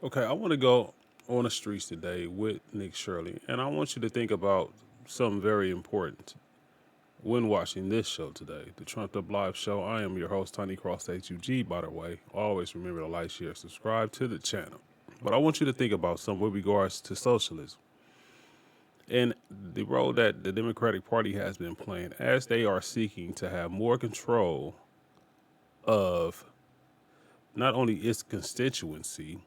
Okay, I want to go on the streets today with Nick Shirley, and I want you to think about something very important when watching this show today, the Trumped Up Live Show. I am your host, Tony Cross-H.U.G, by the way. Always remember to like, share, subscribe to the channel. But I want you to think about something with regards to socialism and the role that the Democratic Party has been playing as they are seeking to have more control of not only its constituency,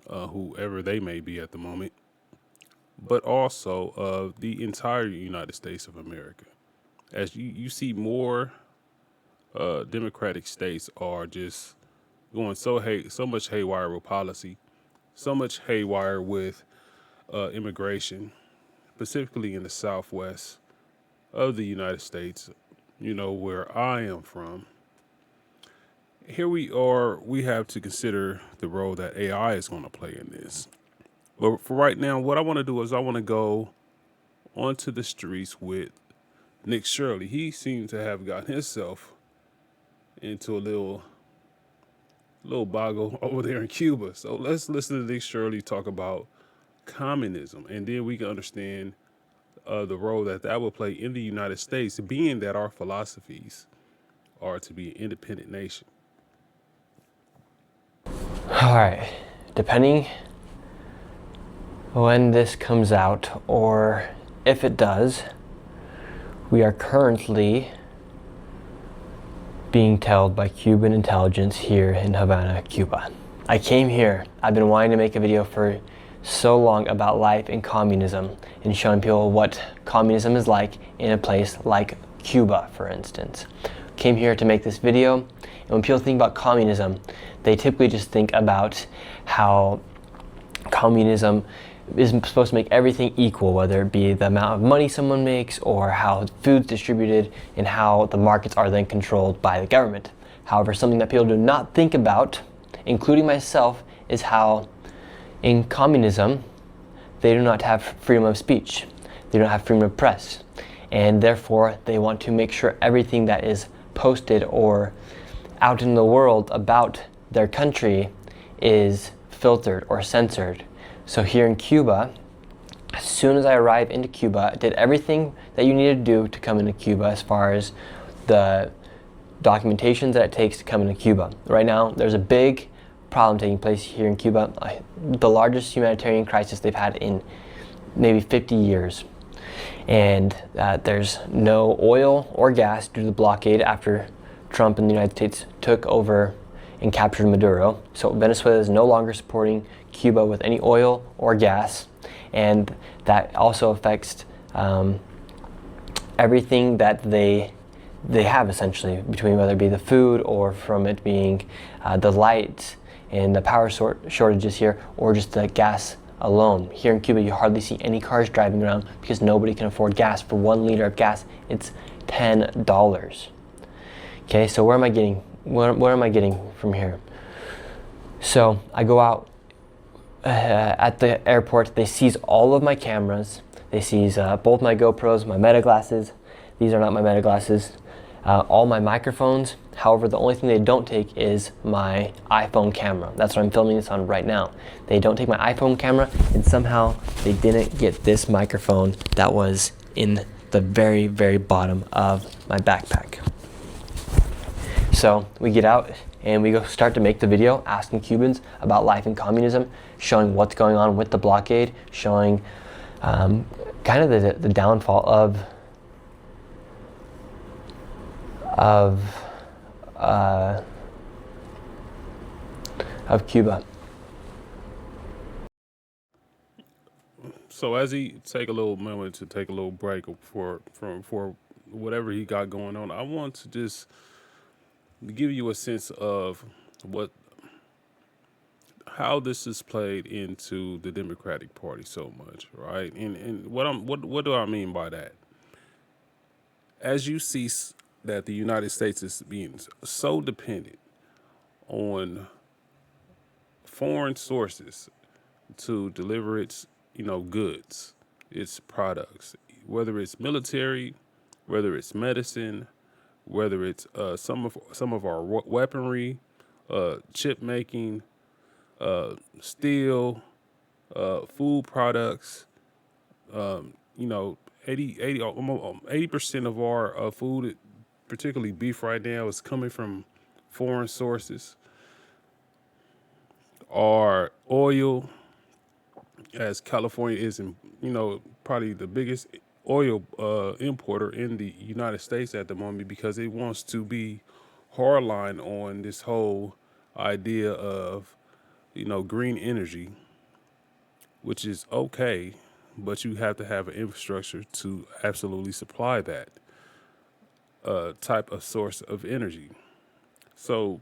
whoever they may be at the moment, but also of the entire United States of America. As you see more Democratic states are just going so much haywire with policy, so much haywire with immigration, specifically in the Southwest of the United States. You know where I am from. Here we are. We have to consider the role that AI is going to play in this. But for right now, what I want to do is I want to go onto the streets with Nick Shirley. He seemed to have gotten himself into a little boggle over there in Cuba. So let's listen to Nick Shirley talk about communism, and then we can understand the role that that will play in the United States, being that our philosophies are to be an independent nation. All right, depending when this comes out, or if it does, we are currently being tailed by Cuban intelligence here in Havana, Cuba. I came here, I've been wanting to make a video for so long about life in communism and showing people what communism is like in a place like Cuba, for instance. Came here to make this video, and when people think about communism, they typically just think about how communism is supposed to make everything equal, whether it be the amount of money someone makes or how food's distributed and how the markets are then controlled by the government. However, something that people do not think about, including myself, is how in communism they do not have freedom of speech. They don't have freedom of press. And therefore, they want to make sure everything that is posted or out in the world about their country is filtered or censored. So here in Cuba, as soon as I arrived into Cuba, I did everything that you need to do to come into Cuba as far as the documentations that it takes to come into Cuba. Right now, there's a big problem taking place here in Cuba, the largest humanitarian crisis they've had in maybe 50 years. And there's no oil or gas due to the blockade after Trump and the United States took over and captured Maduro. So Venezuela is no longer supporting Cuba with any oil or gas, and that also affects everything that they have, essentially, between whether it be the food or from it being the light and the power shortages here, or just the gas alone. Here in Cuba, you hardly see any cars driving around because nobody can afford gas. For 1 liter of gas, it's $10. Okay, so where am I getting? Where am I getting from here? So I go out at the airport. They seize all of my cameras. They seize both my GoPros, my Meta glasses. These are not my Meta glasses. All my microphones. However, the only thing they don't take is my iPhone camera. That's what I'm filming this on right now. They don't take my iPhone camera, and somehow they didn't get this microphone that was in the very, very bottom of my backpack. So we get out and we go start to make the video asking Cubans about life in communism, showing what's going on with the blockade, showing kind of the downfall of Cuba. So as he take a little moment to take a little break for whatever he got going on, I want to just give you a sense of how this is played into the Democratic Party so much, right? And what do I mean by that? As you see that the United States is being so dependent on foreign sources to deliver its goods, its products, whether it's military, whether it's medicine, whether it's some of our weaponry, chip making, steel, food products. You know, 80% of our food, particularly beef right now, is coming from foreign sources. Our oil, as California is, probably the biggest oil importer in the United States at the moment because it wants to be hardline on this whole idea of, green energy, which is okay, but you have to have an infrastructure to absolutely supply that type of source of energy. So,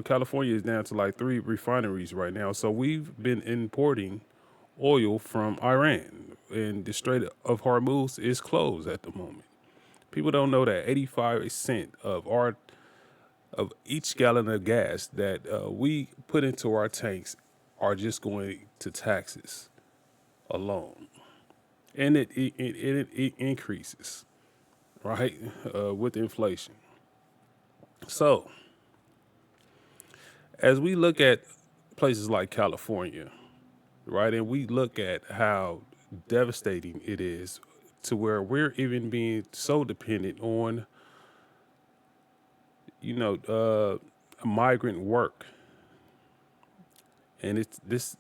California is down to like three refineries right now. So we've been importing oil from Iran, and the Strait of Hormuz is closed at the moment. People don't know that 85% of each gallon of gas that we put into our tanks are just going to taxes alone, and it increases right with inflation. So as we look at places like California, right, and we look at how devastating it is to where we're even being so dependent on, migrant work, and it's this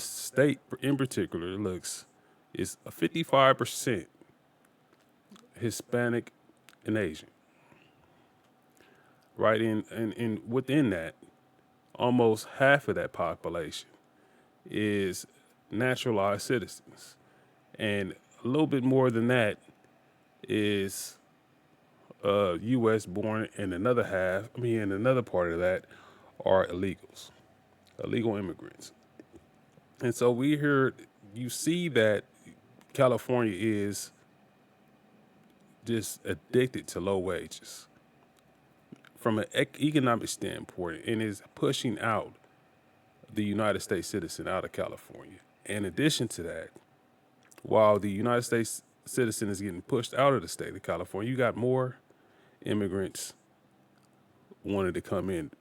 state in particular looks is a 55% Hispanic and Asian, right, and within that, almost half of that population is naturalized citizens, and a little bit more than that is U.S. born, and another part of that are illegals, illegal immigrants. And so you see that California is just addicted to low wages from an economic standpoint and is pushing out the United States citizen out of California. In addition to that, while the United States citizen is getting pushed out of the state of California, you got more immigrants wanted to come in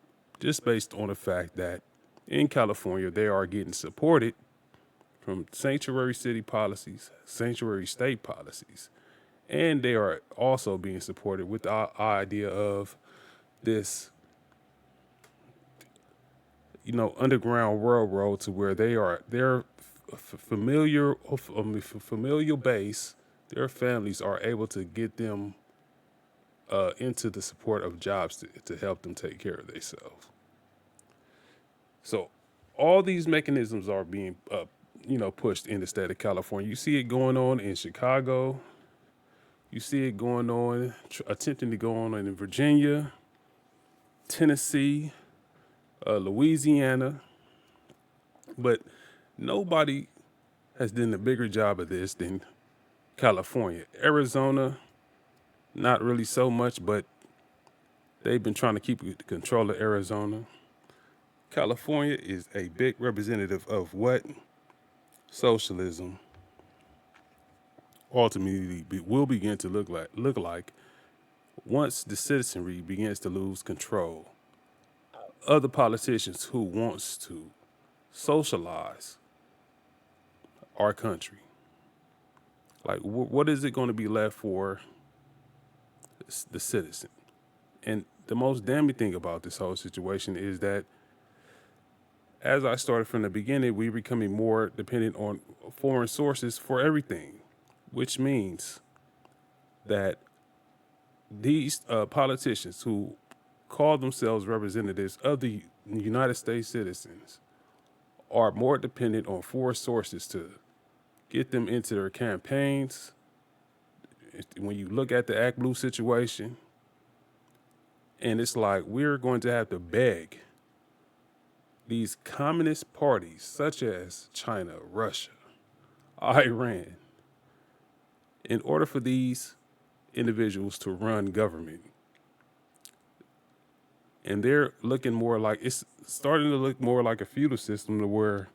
just based on the fact that in California they are getting supported from sanctuary city policies, sanctuary state policies, and they are also being supported with the idea of this, underground railroad to where their familial base, their families are able to get them into the support of jobs to help them take care of themselves. So all these mechanisms are being, pushed in the state of California. You see it going on in Chicago. You see it going on, attempting to go on in Virginia, Tennessee, Louisiana. But nobody has done a bigger job of this than California. Arizona, not really so much, but they've been trying to keep control of Arizona. California is a big representative of what socialism ultimately will begin to look like once the citizenry begins to lose control. Other politicians who wants to socialize our country. Like, what is it going to be left for the citizen? And the most damning thing about this whole situation is that, as I started from the beginning, we're becoming more dependent on foreign sources for everything, which means that these politicians who call themselves representatives of the United States citizens are more dependent on foreign sources to get them into their campaigns. When you look at the Act Blue situation, and it's like we're going to have to beg these communist parties, such as China, Russia, Iran, in order for these individuals to run government. And they're looking more like, it's starting to look more like a feudal system to where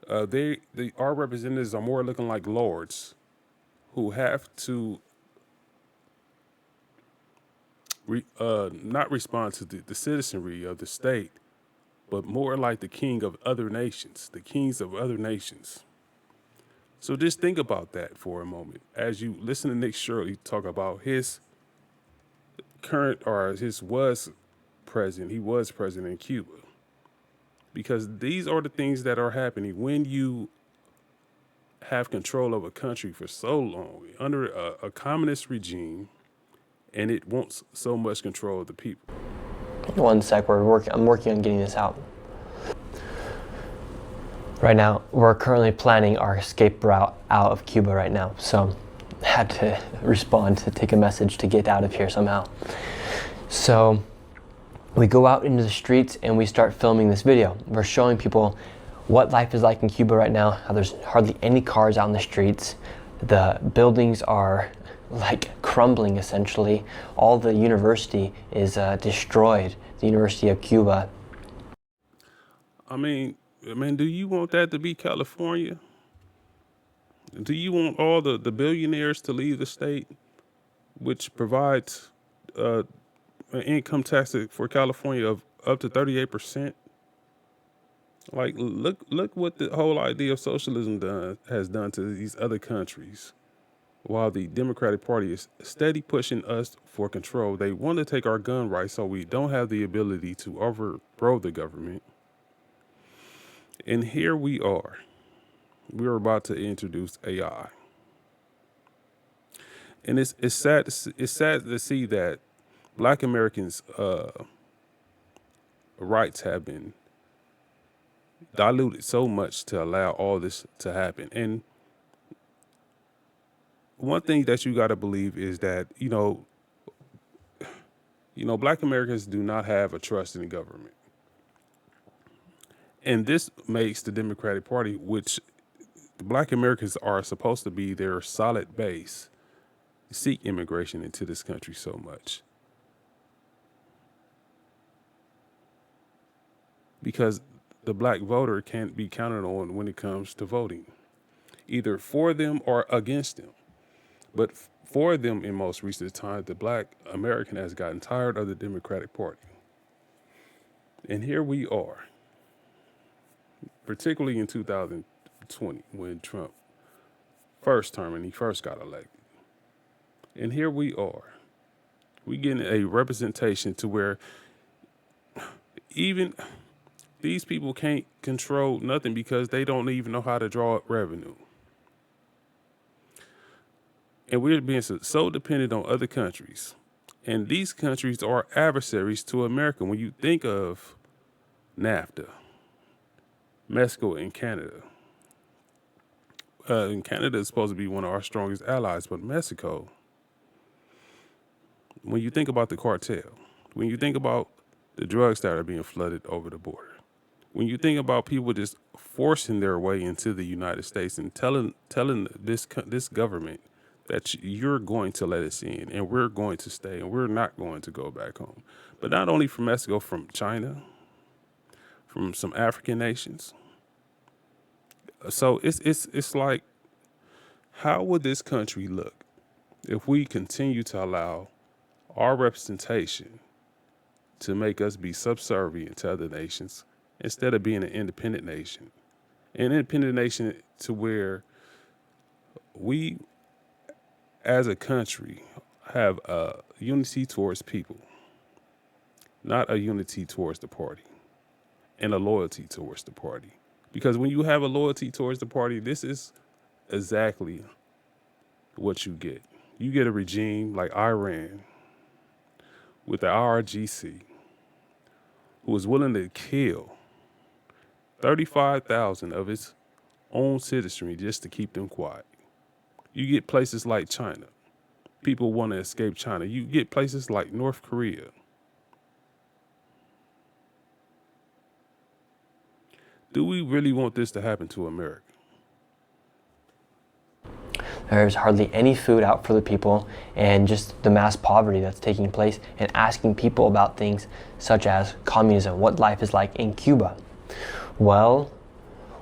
our representatives are more looking like lords who have to not respond to the citizenry of the state, but more like the king of other nations, the kings of other nations. So just think about that for a moment as you listen to Nick Shirley talk about his current or his was president. He was president in Cuba. Because these are the things that are happening when you have control of a country for so long under a communist regime, and it wants so much control of the people. One sec, I'm working on getting this out. Right now, we're currently planning our escape route out of Cuba right now, so I had to respond to take a message to get out of here somehow. So we go out into the streets and we start filming this video. We're showing people what life is like in Cuba right now, how there's hardly any cars out in the streets. The buildings are like crumbling essentially. All the university is destroyed, the University of Cuba. I mean, do you want that to be California? Do you want all the billionaires to leave the state, which provides an income tax for California of up to 38%? Like, look what the whole idea of socialism has done to these other countries. While the Democratic Party is steady pushing us for control, they want to take our gun rights so we don't have the ability to overthrow the government. And here we are. We're about to introduce AI. And it's sad to see that Black Americans' rights have been diluted so much to allow all this to happen. And one thing that you got to believe is that, Black Americans do not have a trust in the government. And this makes the Democratic Party, which the Black Americans are supposed to be their solid base, seek immigration into this country so much. Because the Black voter can't be counted on when it comes to voting, either for them or against them. But for them in most recent times, the Black American has gotten tired of the Democratic Party. And here we are, particularly in 2020 when Trump first term and he first got elected. And here we are. We getting a representation to where even these people can't control nothing because they don't even know how to draw up revenue. And we're being so dependent on other countries. And these countries are adversaries to America. When you think of NAFTA, Mexico and Canada. And Canada is supposed to be one of our strongest allies, but Mexico, when you think about the cartel, when you think about the drugs that are being flooded over the border, when you think about people just forcing their way into the United States and telling this government that you're going to let us in and we're going to stay and we're not going to go back home. But not only from Mexico, from China, from some African nations. So it's like, how would this country look if we continue to allow our representation to make us be subservient to other nations instead of being an independent nation? An independent nation to where we, as a country, have a unity towards people, not a unity towards the party, and a loyalty towards the party. Because when you have a loyalty towards the party, this is exactly what you get. You get a regime like Iran with the IRGC, who is willing to kill 35,000 of its own citizenry just to keep them quiet. You get places like China. People want to escape China. You get places like North Korea. Do we really want this to happen to America? There's hardly any food out for the people, and just the mass poverty that's taking place, and asking people about things such as communism, what life is like in Cuba. Well,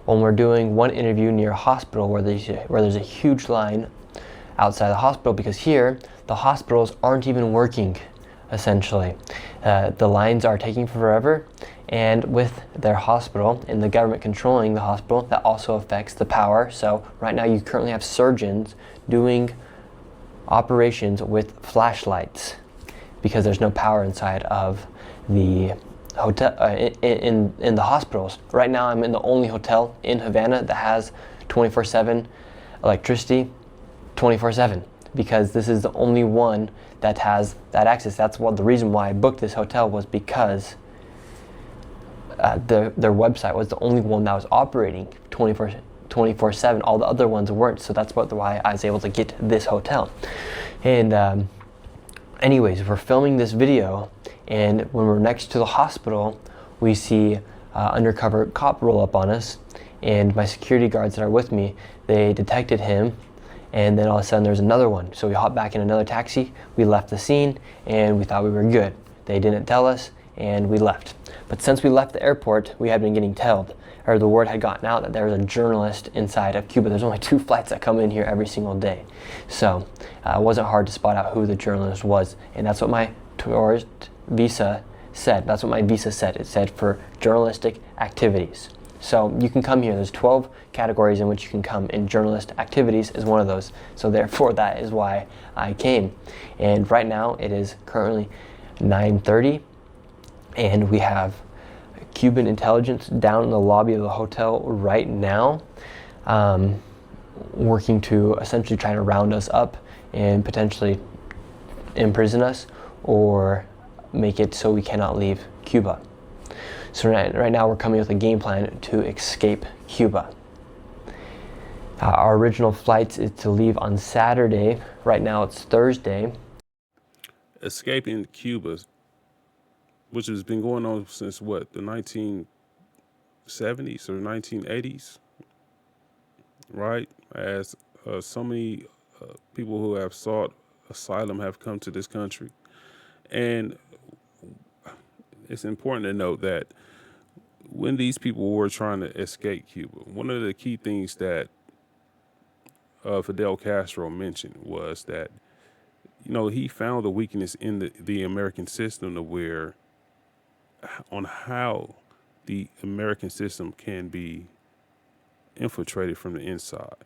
when we're doing one interview near a hospital where there's a huge line outside the hospital, because here the hospitals aren't even working. essentially. The lines are taking forever, and with their hospital and the government controlling the hospital, that also affects the power. So right now you currently have surgeons doing operations with flashlights because there's no power inside of the hotel, in the hospitals. Right now I'm in the only hotel in Havana that has 24/7 electricity, 24/7, because this is the only one that has that access. That's what the reason why I booked this hotel was, because their website was the only one that was operating 24/7. All the other ones weren't, so that's why I was able to get this hotel. And anyways, we're filming this video, and when we're next to the hospital, we see undercover cop roll up on us, and my security guards that are with me, they detected him, and then all of a sudden there's another one. So we hopped back in another taxi, we left the scene, and we thought we were good. They didn't tell us, and we left. But since we left the airport, we had been getting told, or the word had gotten out that there was a journalist inside of Cuba. There's only 2 flights that come in here every single day. So it wasn't hard to spot out who the journalist was, and that's what my tourist visa said. That's what my visa said. It said for journalistic activities. So you can come here. There's 12 categories in which you can come, and journalist activities is one of those. So therefore, that is why I came. And right now it is currently 9:30, and we have Cuban intelligence down in the lobby of the hotel right now, working to essentially try to round us up and potentially imprison us or make it so we cannot leave Cuba. So right now we're coming with a game plan to escape Cuba. Our original flight is to leave on Saturday. Right now it's Thursday. Escaping Cuba, which has been going on since what, the 1970s or 1980s, right? As so many people who have sought asylum have come to this country. And it's important to note that when these people were trying to escape Cuba, one of the key things that Fidel Castro mentioned was that, he found the weakness in the American system, to where on how the American system can be infiltrated from the inside,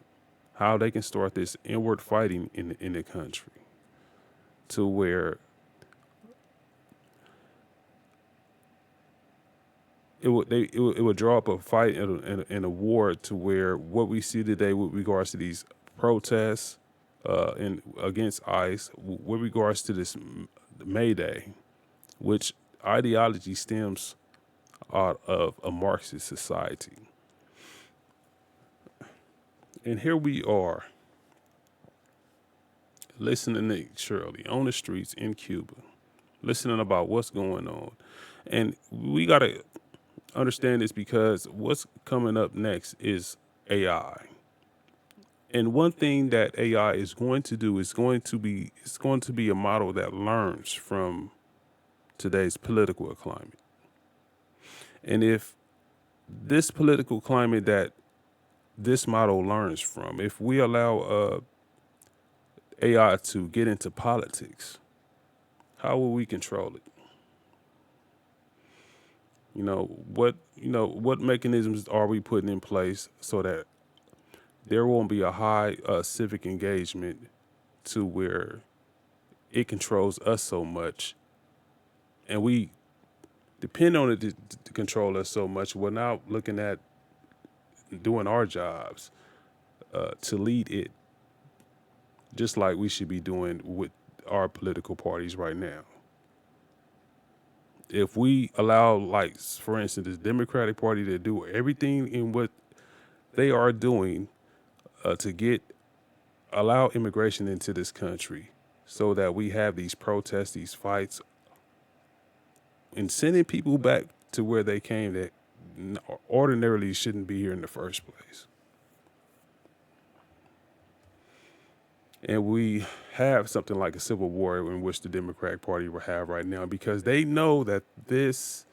how they can start this inward fighting in the country, to where it would draw up a fight and a war, to where what we see today with regards to these protests against ICE, with regards to this May Day, which ideology stems out of a Marxist society. And here we are, listening to Shirley on the streets in Cuba, listening about what's going on. And we got to understand this, because what's coming up next is AI. And one thing that AI is going to do is it's going to be a model that learns from today's political climate. And if this political climate that this model learns from, if we allow AI to get into politics, how will we control it? What mechanisms are we putting in place so that there won't be a high civic engagement, to where it controls us so much, and we depend on it to control us so much, we're now looking at doing our jobs to lead it, just like we should be doing with our political parties right now. If we allow, like, for instance, the Democratic Party to do everything in what they are doing to allow immigration into this country, so that we have these protests, these fights, and sending people back to where they came that ordinarily shouldn't be here in the first place. And we have something like a civil war in which the Democratic Party will have right now, because they know that this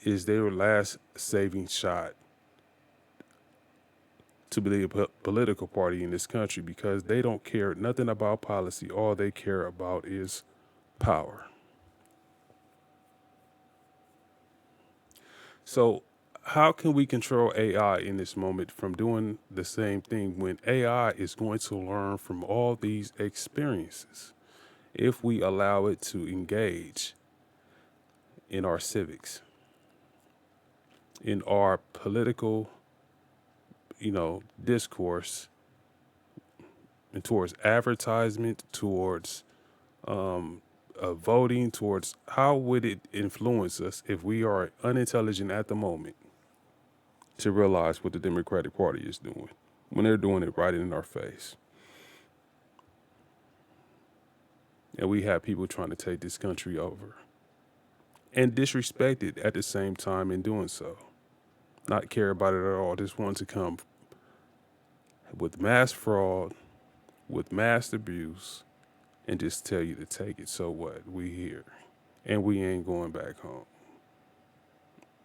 is their last saving shot to be a political party in this country, because they don't care nothing about policy. All they care about is power. So, how can we control AI in this moment from doing the same thing when AI is going to learn from all these experiences if we allow it to engage in our civics, in our political, discourse, and towards advertisement, towards voting, towards how would it influence us if we are unintelligent at the moment to realize what the Democratic Party is doing when they're doing it right in our face. And we have people trying to take this country over and disrespect it at the same time in doing so. Not care about it at all. Just want to come with mass fraud, with mass abuse, and just tell you to take it. So what? We here. And we ain't going back home.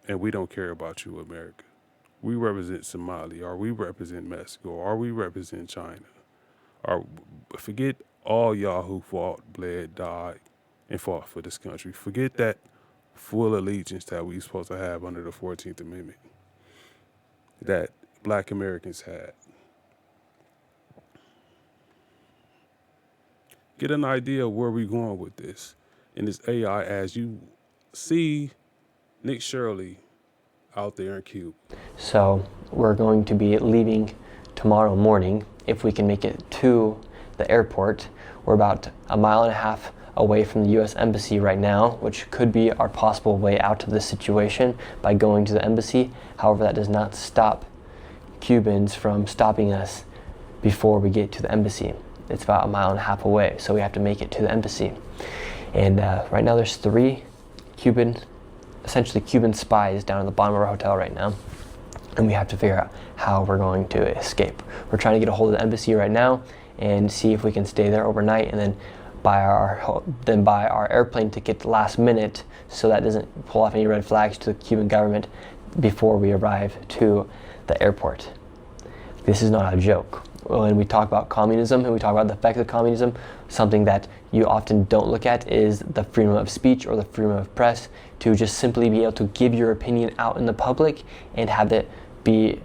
And we don't care about you, America. We represent Somalia, or we represent Mexico, or we represent China. Or forget all y'all who fought, bled, died, and fought for this country. Forget that full allegiance that we supposed to have under the 14th Amendment that Black Americans had. Get an idea of where we're going with this. And this AI, as you see Nick Shirley out there in Cuba. So we're going to be leaving tomorrow morning if we can make it to the airport. We're about a mile and a half away from the U.S. Embassy right now, which could be our possible way out of this situation by going to the embassy. However, that does not stop Cubans from stopping us before we get to the embassy. It's about a mile and a half away, so we have to make it to the embassy. And right now there's 3 essentially Cuban spies down at the bottom of our hotel right now, and we have to figure out how we're going to escape. We're trying to get a hold of the embassy right now and see if we can stay there overnight and then buy our airplane ticket last minute so that doesn't pull off any red flags to the Cuban government before we arrive to the airport. This is not a joke. When we talk about communism and we talk about the effects of communism, something that you often don't look at is the freedom of speech or the freedom of press, to just simply be able to give your opinion out in the public and have it be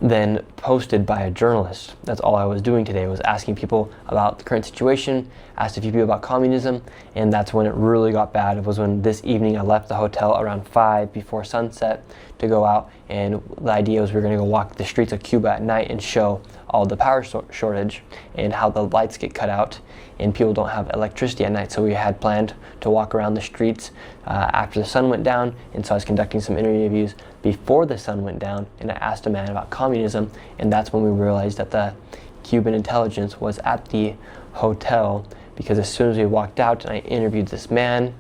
then posted by a journalist. That's all I was doing today, was asking people about the current situation, asked a few people about communism, and that's when it really got bad. It was when this evening I left the hotel around 5 before sunset to go out, and the idea was we were going to go walk the streets of Cuba at night and show all the power shortage and how the lights get cut out and people don't have electricity at night. So we had planned to walk around the streets after the sun went down, and so I was conducting some interviews before the sun went down, and I asked a man about communism, and that's when we realized that the Cuban intelligence was at the hotel, because as soon as we walked out and I interviewed this man,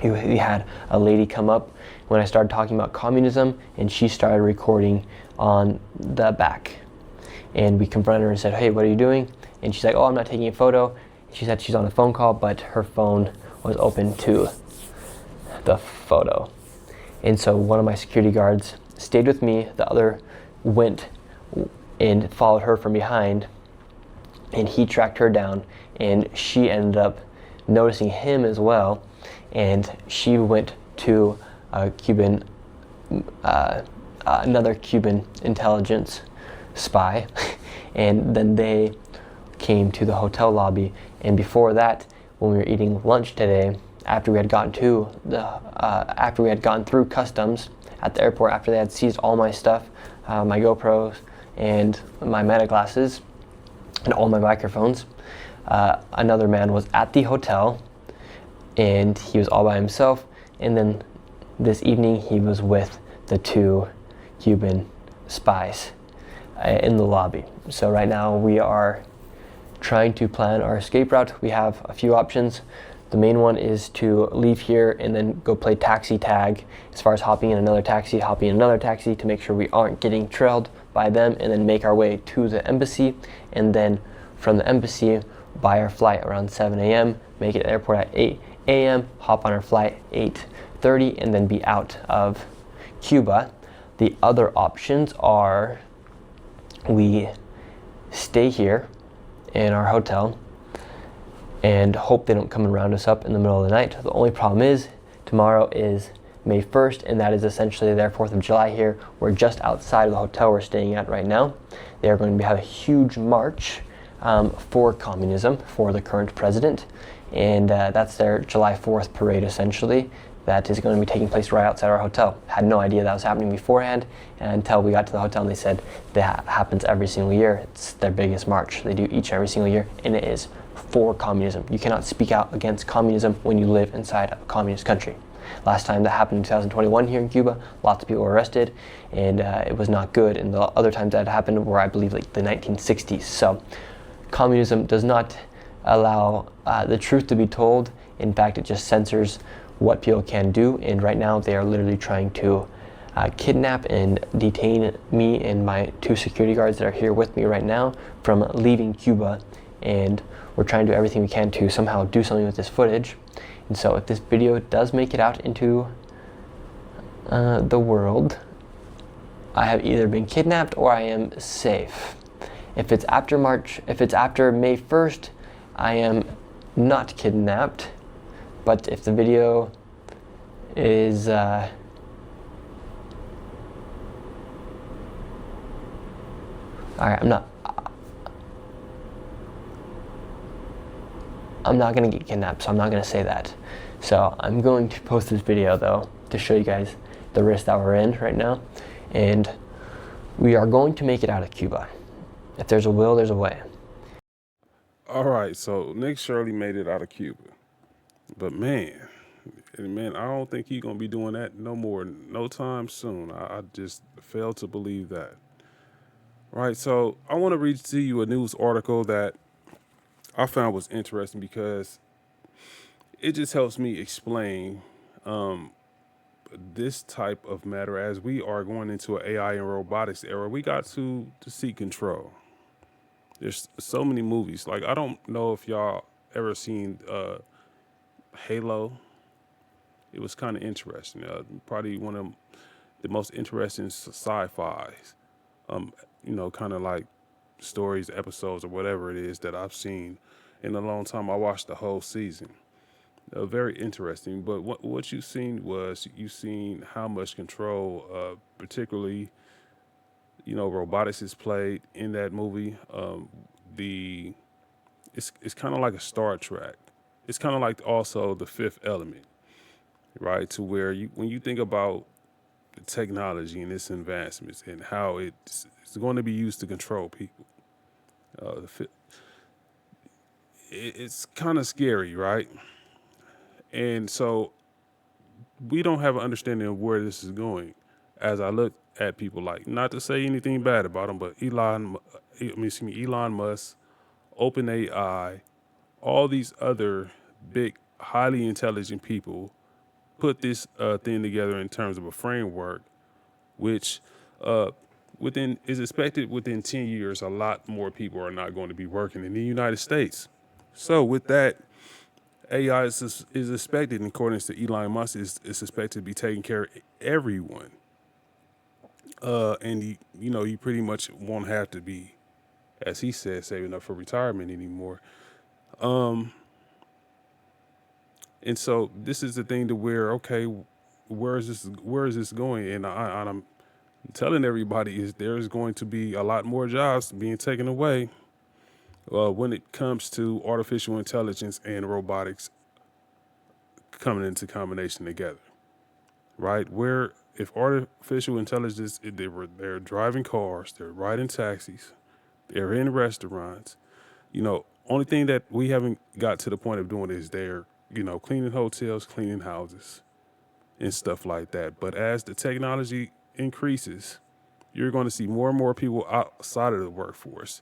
we had a lady come up when I started talking about communism, and she started recording on the back. And we confronted her and said, "Hey, what are you doing?" And she's like, "Oh, I'm not taking a photo." She said she's on a phone call, but her phone was open to the photo. And so one of my security guards stayed with me, the other went and followed her from behind, and he tracked her down, and she ended up noticing him as well, and she went to another Cuban intelligence spy, and then they came to the hotel lobby. And before that, when we were eating lunch today, after we had gotten through customs at the airport, after they had seized all my stuff, my GoPros and my meta glasses and all my microphones, another man was at the hotel, and he was all by himself. And then this evening he was with the 2 Cuban spies in the lobby. So right now we are trying to plan our escape route. We have a few options. The main one is to leave here and then go play taxi tag, as far as hopping in another taxi to make sure we aren't getting trailed by them, and then make our way to the embassy, and then from the embassy buy our flight around 7 a.m., make it to the airport at 8 a.m., hop on our flight 8:30, and then be out of Cuba. The other options are we stay here in our hotel and hope they don't come and round us up in the middle of the night. The only problem is tomorrow is May 1st, and that is essentially their 4th of July here. We're just outside of the hotel we're staying at right now. They are going to have a huge march for communism, for the current president, and that's their July 4th parade essentially. That is going to be taking place right outside our hotel. Had no idea that was happening beforehand, and until we got to the hotel and they said that happens every single year. It's their biggest march. They do each and every single year, and it is for communism. You cannot speak out against communism when you live inside of a communist country. Last time that happened in 2021 here in Cuba, lots of people were arrested, and it was not good. And the other times that happened were, I believe, like the 1960s. So communism does not allow the truth to be told. In fact, it just censors what people can do, and right now they are literally trying to kidnap and detain me and my 2 security guards that are here with me right now from leaving Cuba, and we're trying to do everything we can to somehow do something with this footage. And so if this video does make it out into the world, I have either been kidnapped or I am safe. If it's after May 1st, I am not kidnapped. But if the video is alright, I'm not gonna get kidnapped, so I'm not gonna say that. So I'm going to post this video though to show you guys the risk that we're in right now, and we are going to make it out of Cuba. If there's a will, there's a way. All right, so Nick Shirley made it out of Cuba. But man, I don't think he's going to be doing that no time soon. I just fail to believe that. Right, so I want to read to you a news article that I found was interesting because it just helps me explain this type of matter. As we are going into an AI and robotics era, we got to seek control. There's so many movies. Like, I don't know if y'all ever seen Halo. It was kind of interesting. Probably one of the most interesting sci-fis. Kind of like stories, episodes, or whatever it is that I've seen in a long time. I watched the whole season. Very interesting. But what you've seen how much control, particularly, robotics is played in that movie. It's kind of like a Star Trek. It's kind of like also the Fifth Element, right? To where when you think about the technology and its advancements and how it's going to be used to control people, it's kind of scary, right? And so we don't have an understanding of where this is going. As I look at people like, not to say anything bad about them, but Elon Musk, OpenAI, all these other big, highly intelligent people put this thing together in terms of a framework, which is expected within 10 years, a lot more people are not going to be working in the United States. So with that, AI is expected, according to Elon Musk, is expected to be taking care of everyone. And he pretty much won't have to be, as he said, saving up for retirement anymore. And so this is the thing to where, okay, where is this going? And I'm telling everybody is there's going to be a lot more jobs being taken away when it comes to artificial intelligence and robotics coming into combination together, right? Where if artificial intelligence, they're driving cars, they're riding taxis, they're in restaurants, only thing that we haven't got to the point of doing is they're, cleaning hotels, cleaning houses and stuff like that. But as the technology increases, you're going to see more and more people outside of the workforce.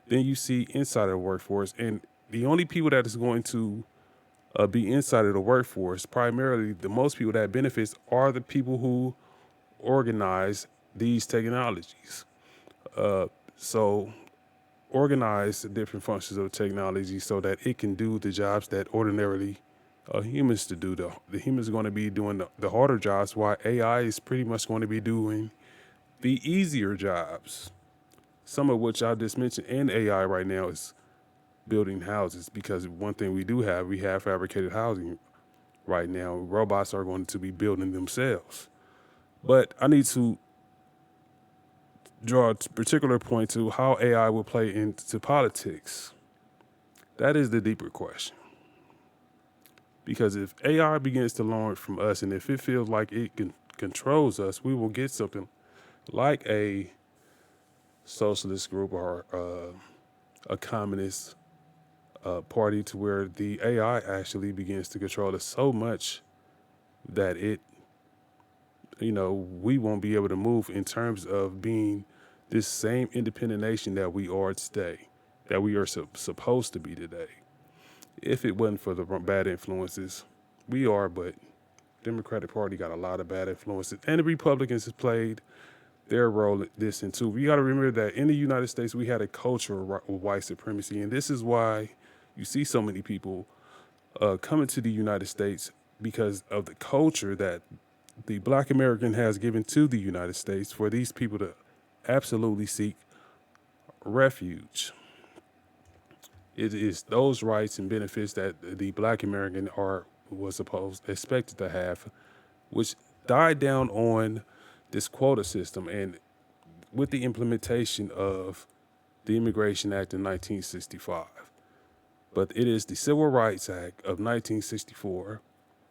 Then you see inside of the workforce. And the only people that is going to be inside of the workforce, primarily the most people that benefits are the people who organize these technologies. So organize the different functions of technology so that it can do the jobs that ordinarily humans to do. The humans are going to be doing the harder jobs, while AI is pretty much going to be doing the easier jobs, some of which I just mentioned. And AI right now is building houses, because one thing we have fabricated housing right now. Robots are going to be building themselves. But I need to draw a particular point to how AI will play into politics. That is the deeper question. Because if AI begins to learn from us, and if it feels like it controls us, we will get something like a socialist group or a communist party, to where the AI actually begins to control us so much that we won't be able to move in terms of being this same independent nation that we are today, that we are supposed to be today. If it wasn't for the bad influences, we are, but Democratic Party got a lot of bad influences, and the Republicans have played their role in this and too. We got to remember that in the United States, we had a culture of white supremacy, and this is why you see so many people coming to the United States, because of the culture that the Black American has given to the United States for these people to absolutely seek refuge. It is those rights and benefits that the Black American was expected to have, which died down on this quota system, and with the implementation of the Immigration Act of 1965. But it is the Civil Rights Act of 1964.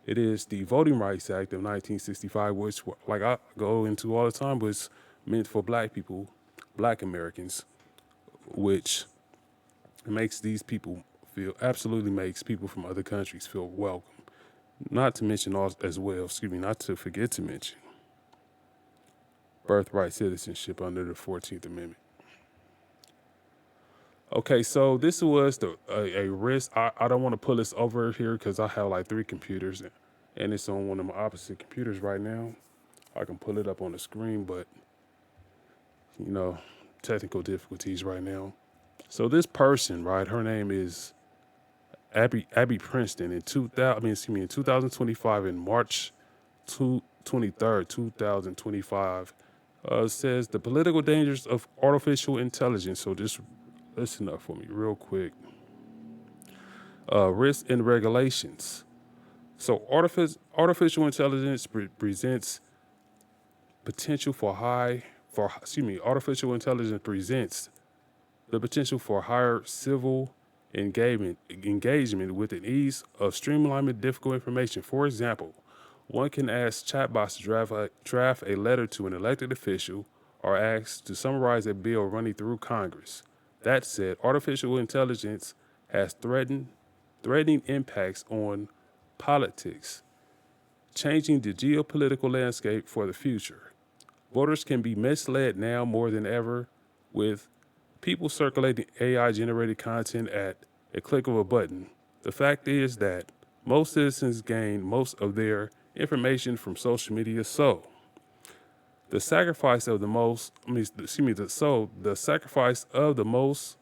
It is the Voting Rights Act of 1965, which, like I go into all the time, was meant for Black people, Black Americans, which makes these people absolutely makes people from other countries feel welcome. Not to mention not to forget to mention birthright citizenship under the 14th Amendment. Okay, so this was a risk. I don't want to pull this over here because I have like 3 computers, and it's on one of my opposite computers right now. I can pull it up on the screen, but technical difficulties right now. So this person, right, her name is Abby Princeton. In 2025, in March 23rd, 2025, says the political dangers of artificial intelligence. So just listen up for me real quick. Risks and regulations. So artificial intelligence presents potential artificial intelligence presents the potential for higher civil engagement with an ease of streamlining difficult information. For example, one can ask chatbots to draft a letter to an elected official, or ask to summarize a bill running through Congress. That said, artificial intelligence has threatening impacts on politics, changing the geopolitical landscape for the future. Voters can be misled now more than ever, with people circulating AI-generated content at a click of a button. The fact is that most citizens gain most of their information from social media. So the sacrifice of the most, the sacrifice of the most,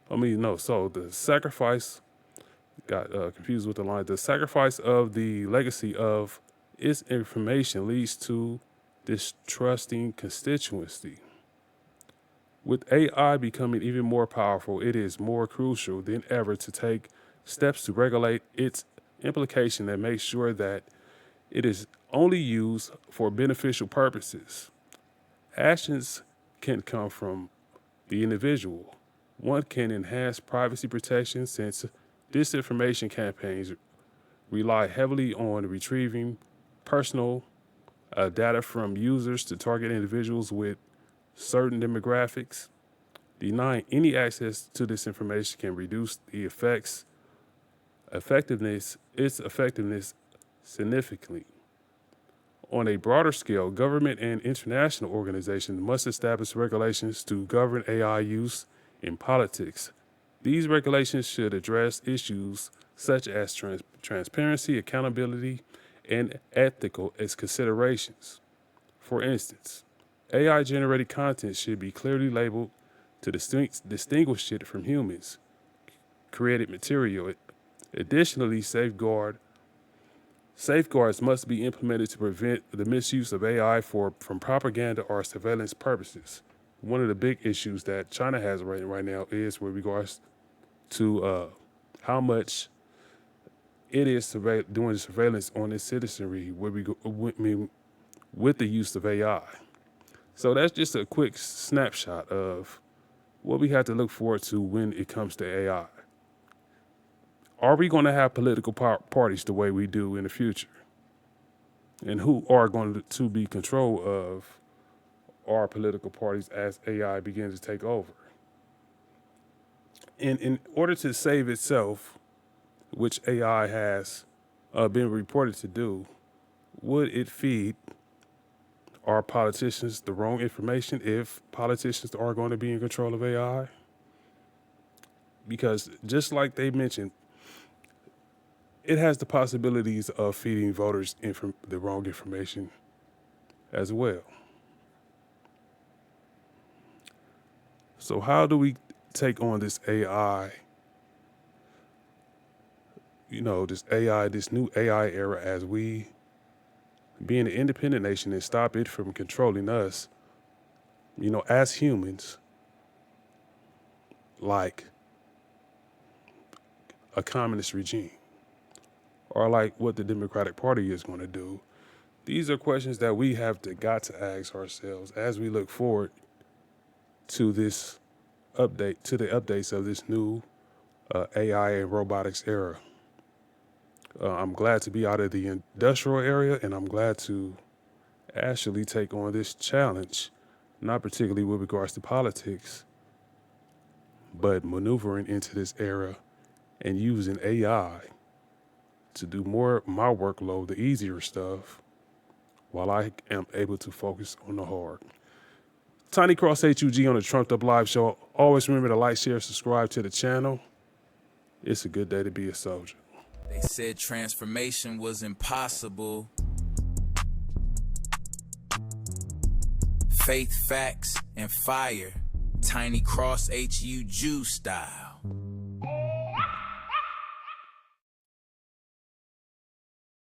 the sacrifice, got confused with the line. The sacrifice of the legacy of its information leads to distrusting constituency. With AI becoming even more powerful, it is more crucial than ever to take steps to regulate its implication and make sure that it is only used for beneficial purposes. Actions can come from the individual. One can enhance privacy protection, since disinformation campaigns rely heavily on retrieving personal data from users to target individuals with certain demographics. Denying any access to this information can reduce the its effectiveness significantly. On a broader scale, government and international organizations must establish regulations to govern AI use in politics. These regulations should address issues such as transparency, accountability, and ethical considerations. For instance, AI-generated content should be clearly labeled to distinguish it from humans created material. Additionally, safeguards must be implemented to prevent the misuse of AI from propaganda or surveillance purposes. One of the big issues that China has right now is with regards to how much it is doing surveillance on its citizenry with the use of AI. So that's just a quick snapshot of what we have to look forward to when it comes to AI. Are we going to have political parties the way we do in the future? And who are going to be control of our political parties as AI begins to take over? And in order to save itself, which AI has been reported to do, would it feed our politicians the wrong information if politicians are going to be in control of AI? Because just like they mentioned, it has the possibilities of feeding voters the wrong information as well. So how do we take on this AI, this new AI era, as we being an independent nation, and stop it from controlling us, as humans, like a communist regime, or like what the Democratic Party is going to do? These are questions that we got to ask ourselves as we look forward to the updates of this new AI and robotics era. I'm glad to be out of the industrial area, and I'm glad to actually take on this challenge, not particularly with regards to politics, but maneuvering into this era and using AI to do more of my workload, the easier stuff, while I am able to focus on the hard. Tiny Cross-H.U.G on the Trumped Up Live Show. Always remember to like, share, subscribe to the channel. It's a good day to be a soldier. They said transformation was impossible. Faith, facts, and fire. Tiny Cross-H.U.G style.